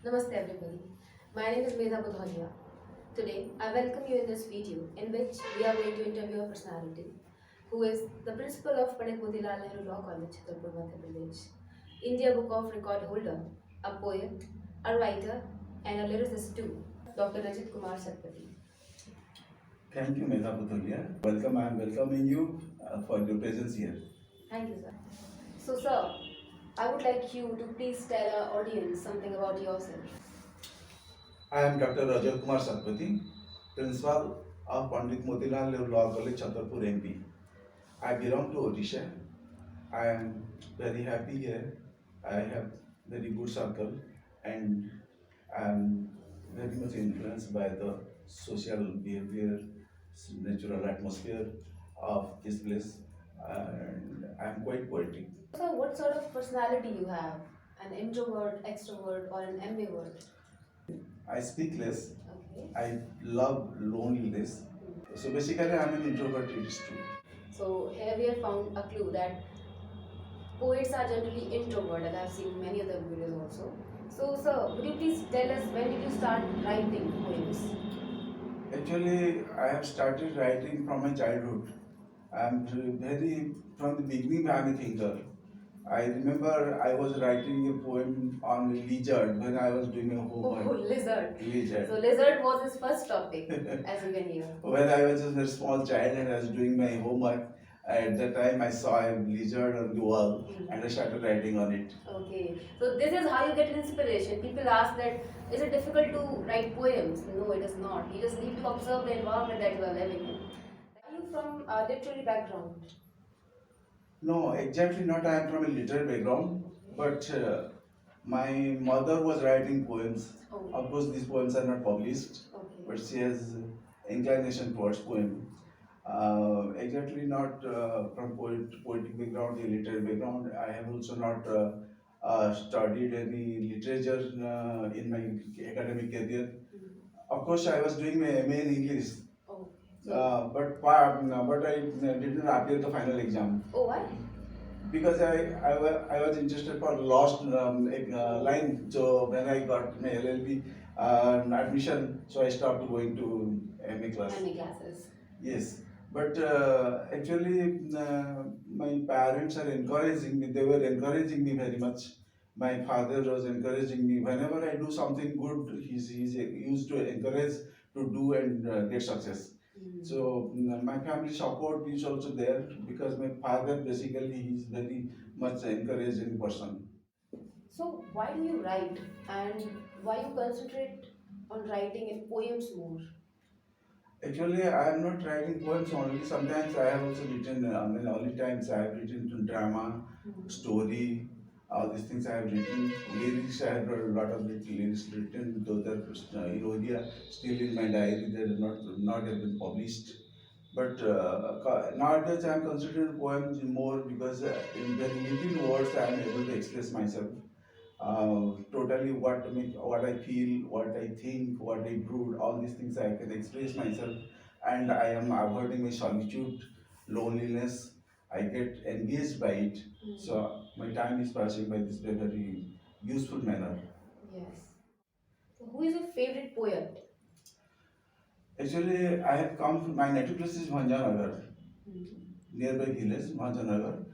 Namaste everybody. My name is Medha Budhauliya. Today, I welcome you in this video in which we are going to interview a personality who is the principal of Pandit Motilal Nehru Law College, Chhatarpur, Madhya Pradesh, India Book of Record holder, a poet, a writer, and a lyricist too, Dr. Rajat Kumar Satapathy. Thank you, Medha Budhauliya. Welcome. I am welcoming you for your presence here. Thank you, sir. So, sir, I would like you to please tell our audience something about yourself. I am Dr. Rajat Kumar Satapathy, Principal of Pandit Motilal Nehru Law College, Chhatarpur, MP. I belong to Odisha. I am very happy here. I have very good circle and I am very much influenced by the social behavior, natural atmosphere of this place, and I am quite poetic. So, what sort of personality you have? An introvert, extrovert, or an ambivert? I speak less. Okay. I love loneliness. So basically, I'm an introvert. It is true. So here we have found a clue that poets are generally introvert, and I've seen many other videos also. So, sir, would you please tell us when did you start writing poems? Actually, I have started writing from my childhood. I'm very from the beginning. I'm a thinker. I remember I was writing a poem on lizard when I was doing a homework. Oh, lizard. Lizard. So lizard was his first topic, as you can hear. When I was just a small child and I was doing my homework, at that time I saw a lizard on the wall and I started writing on it. Okay. So this is how you get inspiration. People ask that, is it difficult to write poems? No, it is not. You just need to observe the environment that you are living in. Are you from a literary background? No, exactly not. I am from a literary background, but my mother was writing poems. Oh. Of course, these poems are not published, Okay. but she has inclination towards poem. Exactly not from poetic background, a literary background. I have also not studied any literature in my academic career. Of course, I was doing my MA in English, Oh. but I did not appear the final exam. Oh, why? Because I was interested for lost line. So when I got my LLB admission, so I stopped going to MA class. MA classes. Yes, but actually my parents are encouraging me. They were encouraging me very much. My father was encouraging me. Whenever I do something good, he's used to encourage to do and get success. So my family support is also there because my father basically is very much encouraging person. So why do you write and why you concentrate on writing in poems more? Actually, I am not writing poems only. Sometimes I have also written. Only times I have written drama, story. All these things I have written. Lyrics, I have a lot of lyrics written. Those are still in my diary. They are not have been published. But nowadays I am considering poems more because in very little words I am able to express myself. Totally what I feel, what I think, what I brood, all these things I can express myself, and I am avoiding my solitude, loneliness. I get engaged by it, so my time is passing by this very useful manner. Yes. So who is your favorite poet? Actually, I have come. My native place is Bhanjanagar, nearby village Bhanjanagar.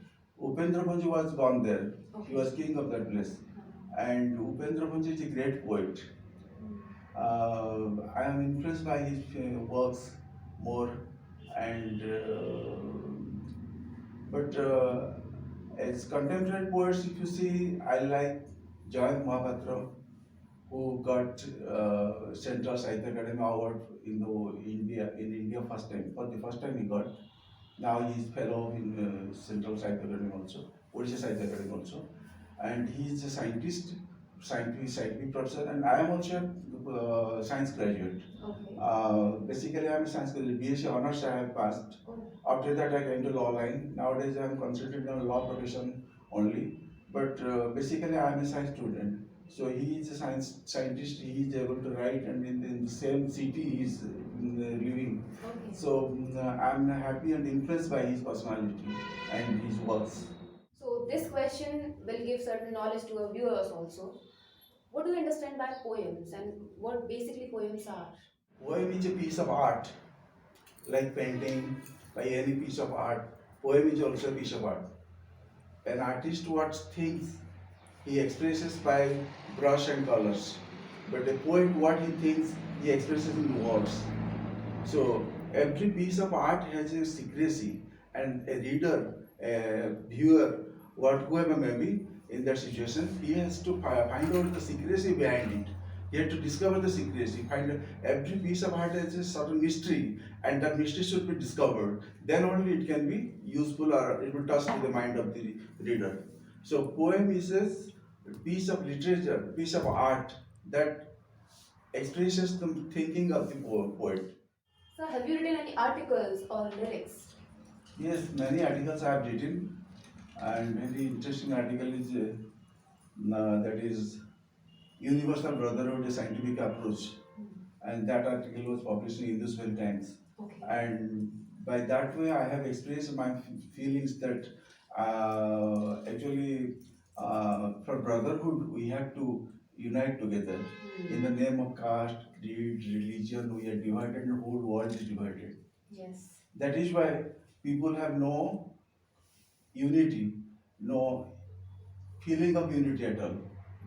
Upendra Bhanji was born there. Okay. He was king of that place. And Upendra Bhanji is a great poet. I am influenced by his works more, and but as contemporary poets, if you see, I like Joy Mahapatra, who got Central Sahitya Academy Award in India first time. For the first time he got. Now he is fellow in Central Sahitya Academy also, Odisha Sahitya Academy also, and he is a scientist, scientific professor, and I am also a science graduate. Okay. Basically, I am a science graduate. BSc honors I have passed. After that, I came to law line. Nowadays, I am concentrating on law profession only. But basically, I am a science student. So he is a scientist. He is able to write, and in the same city he is living. Okay. So I am happy and influenced by his personality and his works. So this question will give certain knowledge to our viewers also. What do you understand by poems and what basically poems are? Poem is a piece of art, like painting, like any piece of art. Poem is also a piece of art. An artist what thinks he expresses by brush and colors, but a poet what he thinks he expresses in words. So every piece of art has a secrecy, and a reader, a viewer, whoever may be in that situation, he has to find out the secrecy behind it. He has to discover the secrecy. Every piece of art has a certain mystery, and that mystery should be discovered. Then only it can be useful or it will touch to the mind of the reader. So poem is a piece of literature, piece of art that expresses the thinking of the poet. So, have you written any articles or lyrics? Yes, many articles I have written, and very interesting article is that is Universal Brotherhood, a Scientific Approach, and that article was published in Hindustan Times. Okay. And by that way, I have expressed my feelings that actually for brotherhood we have to unite together. In the name of caste, creed, religion, we are divided, and the whole world is divided. Yes. That is why people have no unity, no feeling of unity at all.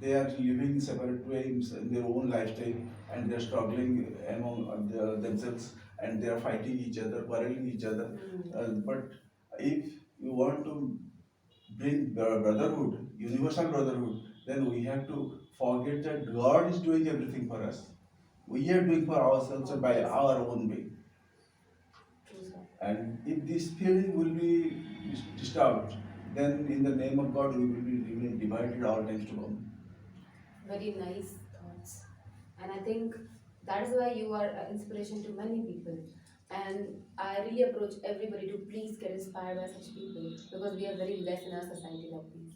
They are living in separate ways in their own lifestyle, and they are struggling among themselves, and they are fighting each other, quarreling each other. But if you want to bring brotherhood, universal brotherhood, then we have to forget that God is doing everything for us. We are doing for ourselves by our own way. And if this feeling will be disturbed, then in the name of God we will be remain divided all times to come. Very nice thoughts. And I think that is why you are an inspiration to many people. And I really approach everybody to please get inspired by such people because we are very less in our society like these.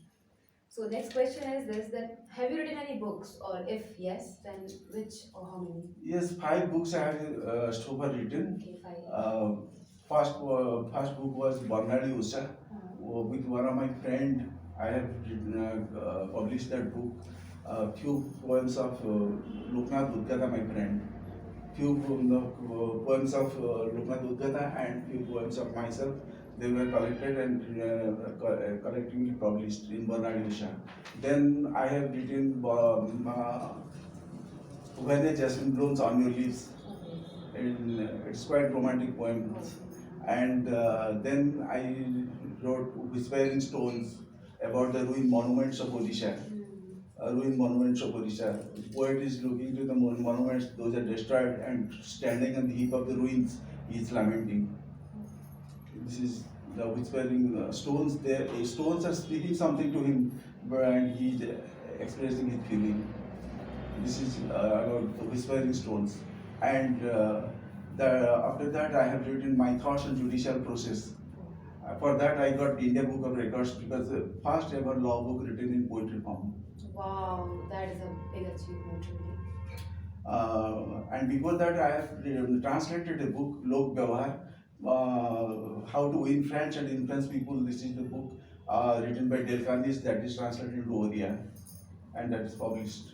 So next question is this: that have you written any books, or if yes, then which or how many? Yes, 5 books I have so far written. Okay, 5. First book was Bangali Usha. With one of my friend, I have written, published that book. Few poems of Loknath Udgata, my friend. Few poems of Loknath Udgata and few poems of myself. They were collected and collectively published in Bangali Usha. Then I have written When a Jasmine Blooms on Your Lips. It's quite romantic poem. And then I wrote Whispering Stones about the ruined monuments of Odisha. Ruined monuments of Odisha. The poet is looking to the monuments, those are destroyed, and standing on the heap of the ruins, he is lamenting. This is the whispering stones. There, stones are speaking something to him, and he is expressing his feeling. This is about the whispering stones. And after that, I have written my thoughts on judicial process. For that, I got India Book of Records because the first ever law book written in poetry form. Wow, that is a big achievement, really. And before that, I have translated a book, Lok Vyavahar, How to Win Friends and Influence People. This is the book written by Delcanis that is translated into Oriya, and that is published.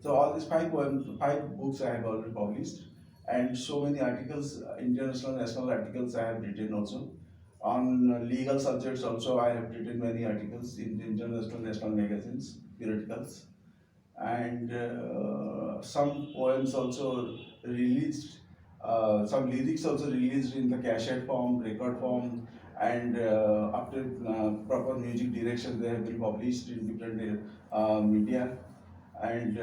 So all these 5 books I have already published, and so many articles, international, national articles I have written also. On legal subjects also I have written many articles in international, national magazines, periodicals, and some poems also released, some lyrics also released in the cassette form, record form, and after proper music direction they have been published in different media. And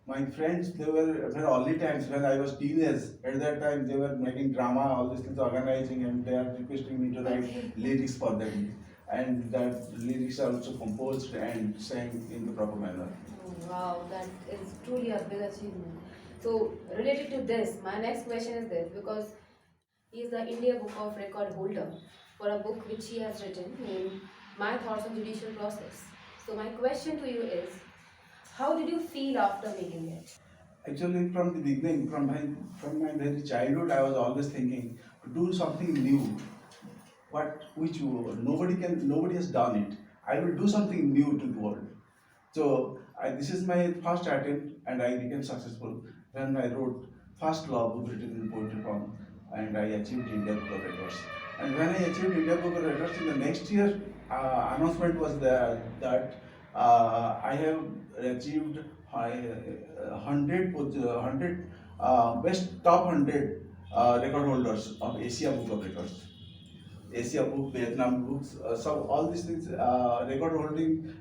my friends, they were early times when I was teenage. At that time, they were making drama, all these things, organizing, and they are requesting me to write lyrics for them. And that lyrics are also composed and sang in the proper manner. Oh, wow, that is truly a big achievement. So, related to this, my next question is this: because he is the India Book of Record holder for a book which he has written named My Thoughts on Judicial Process. So, my question to you is: how did you feel after making it? Actually, from the beginning, from my very childhood, I was always thinking to do something new, nobody has done it. I will do something new to the world. So this is my first attempt, and I became successful when I wrote first law book written in poetry form, and I achieved India Book of Records. And when I achieved India Book of Records in the next year, announcement was that I have achieved 100 best top 100 record holders of Asia Book of Records. Asia Book, Vietnam Books, so all these things, record holding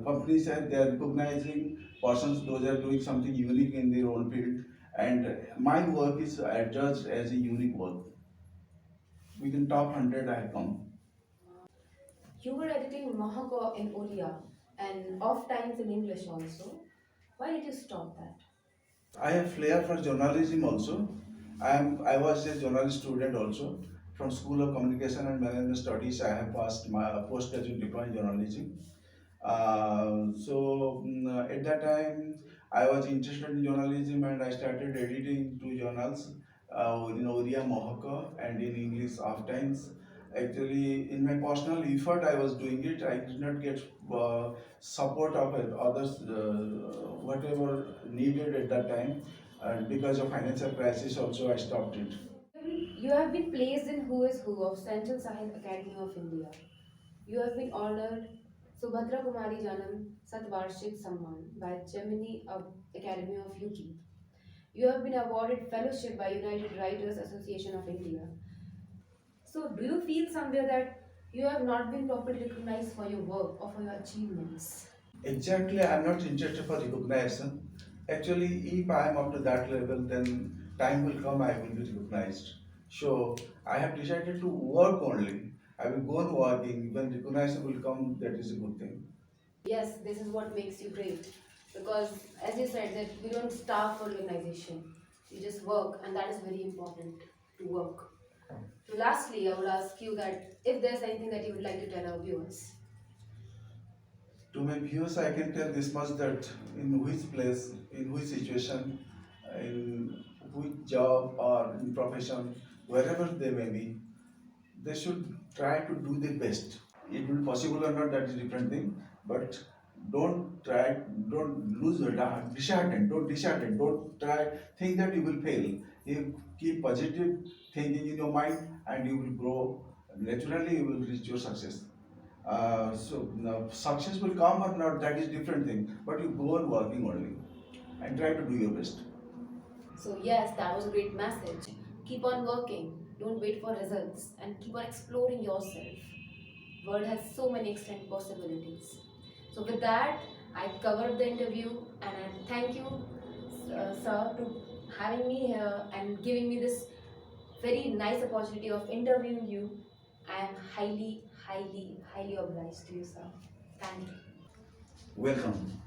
companies, and they are recognizing persons, those are doing something unique in their own field, and my work is judged as a unique work. Within top 100 I have come. You were editing Mahako in Odia and off times in English also. Why did you stop that? I have flair for journalism also. I was a journalist student also. From School of Communication and Management Studies, I have passed my postgraduate diploma in journalism. At that time, I was interested in journalism, and I started editing two journals in Odia, Mohaka, and in English off times. Actually, in my personal effort, I was doing it. I did not get support of others, whatever needed at that time. And because of financial crisis, also I stopped it. You have been placed in Who is Who of Central Sahitya Academy of India. You have been honored Subhadra Kumari Janam Satvarshik Samman by Gemini Academy of UP. You have been awarded fellowship by United Writers Association of India. So, do you feel somewhere that you have not been properly recognized for your work or for your achievements? Exactly, I'm not interested for recognition. Actually, if I am up to that level, then time will come, I will be recognized. So I have decided to work only. I will go on working. When recognition will come, that is a good thing. Yes, this is what makes you great. Because as you said that you don't starve for recognition. You just work, and that is very important to work. So lastly, I would ask you that if there's anything that you would like to tell our viewers. To my viewers, I can tell this much, that in which place, in which situation, in which job or in profession, wherever they may be, they should try to do their best. It will be possible or not, that is a different thing. But don't try, don't lose your disheartened, don't dishearten, don't try, think that you will fail. You keep positive thinking in your mind, and you will grow. Naturally, you will reach your success. So now, success will come or not, that is different thing. But you go on working only, and try to do your best. So yes, that was a great message. Keep on working. Don't wait for results and keep on exploring yourself. World has so many extent possibilities. So with that, I covered the interview and I thank you, sir, to having me here and giving me this very nice opportunity of interviewing you. I am highly, highly, highly obliged to you, sir. Thank you. Welcome.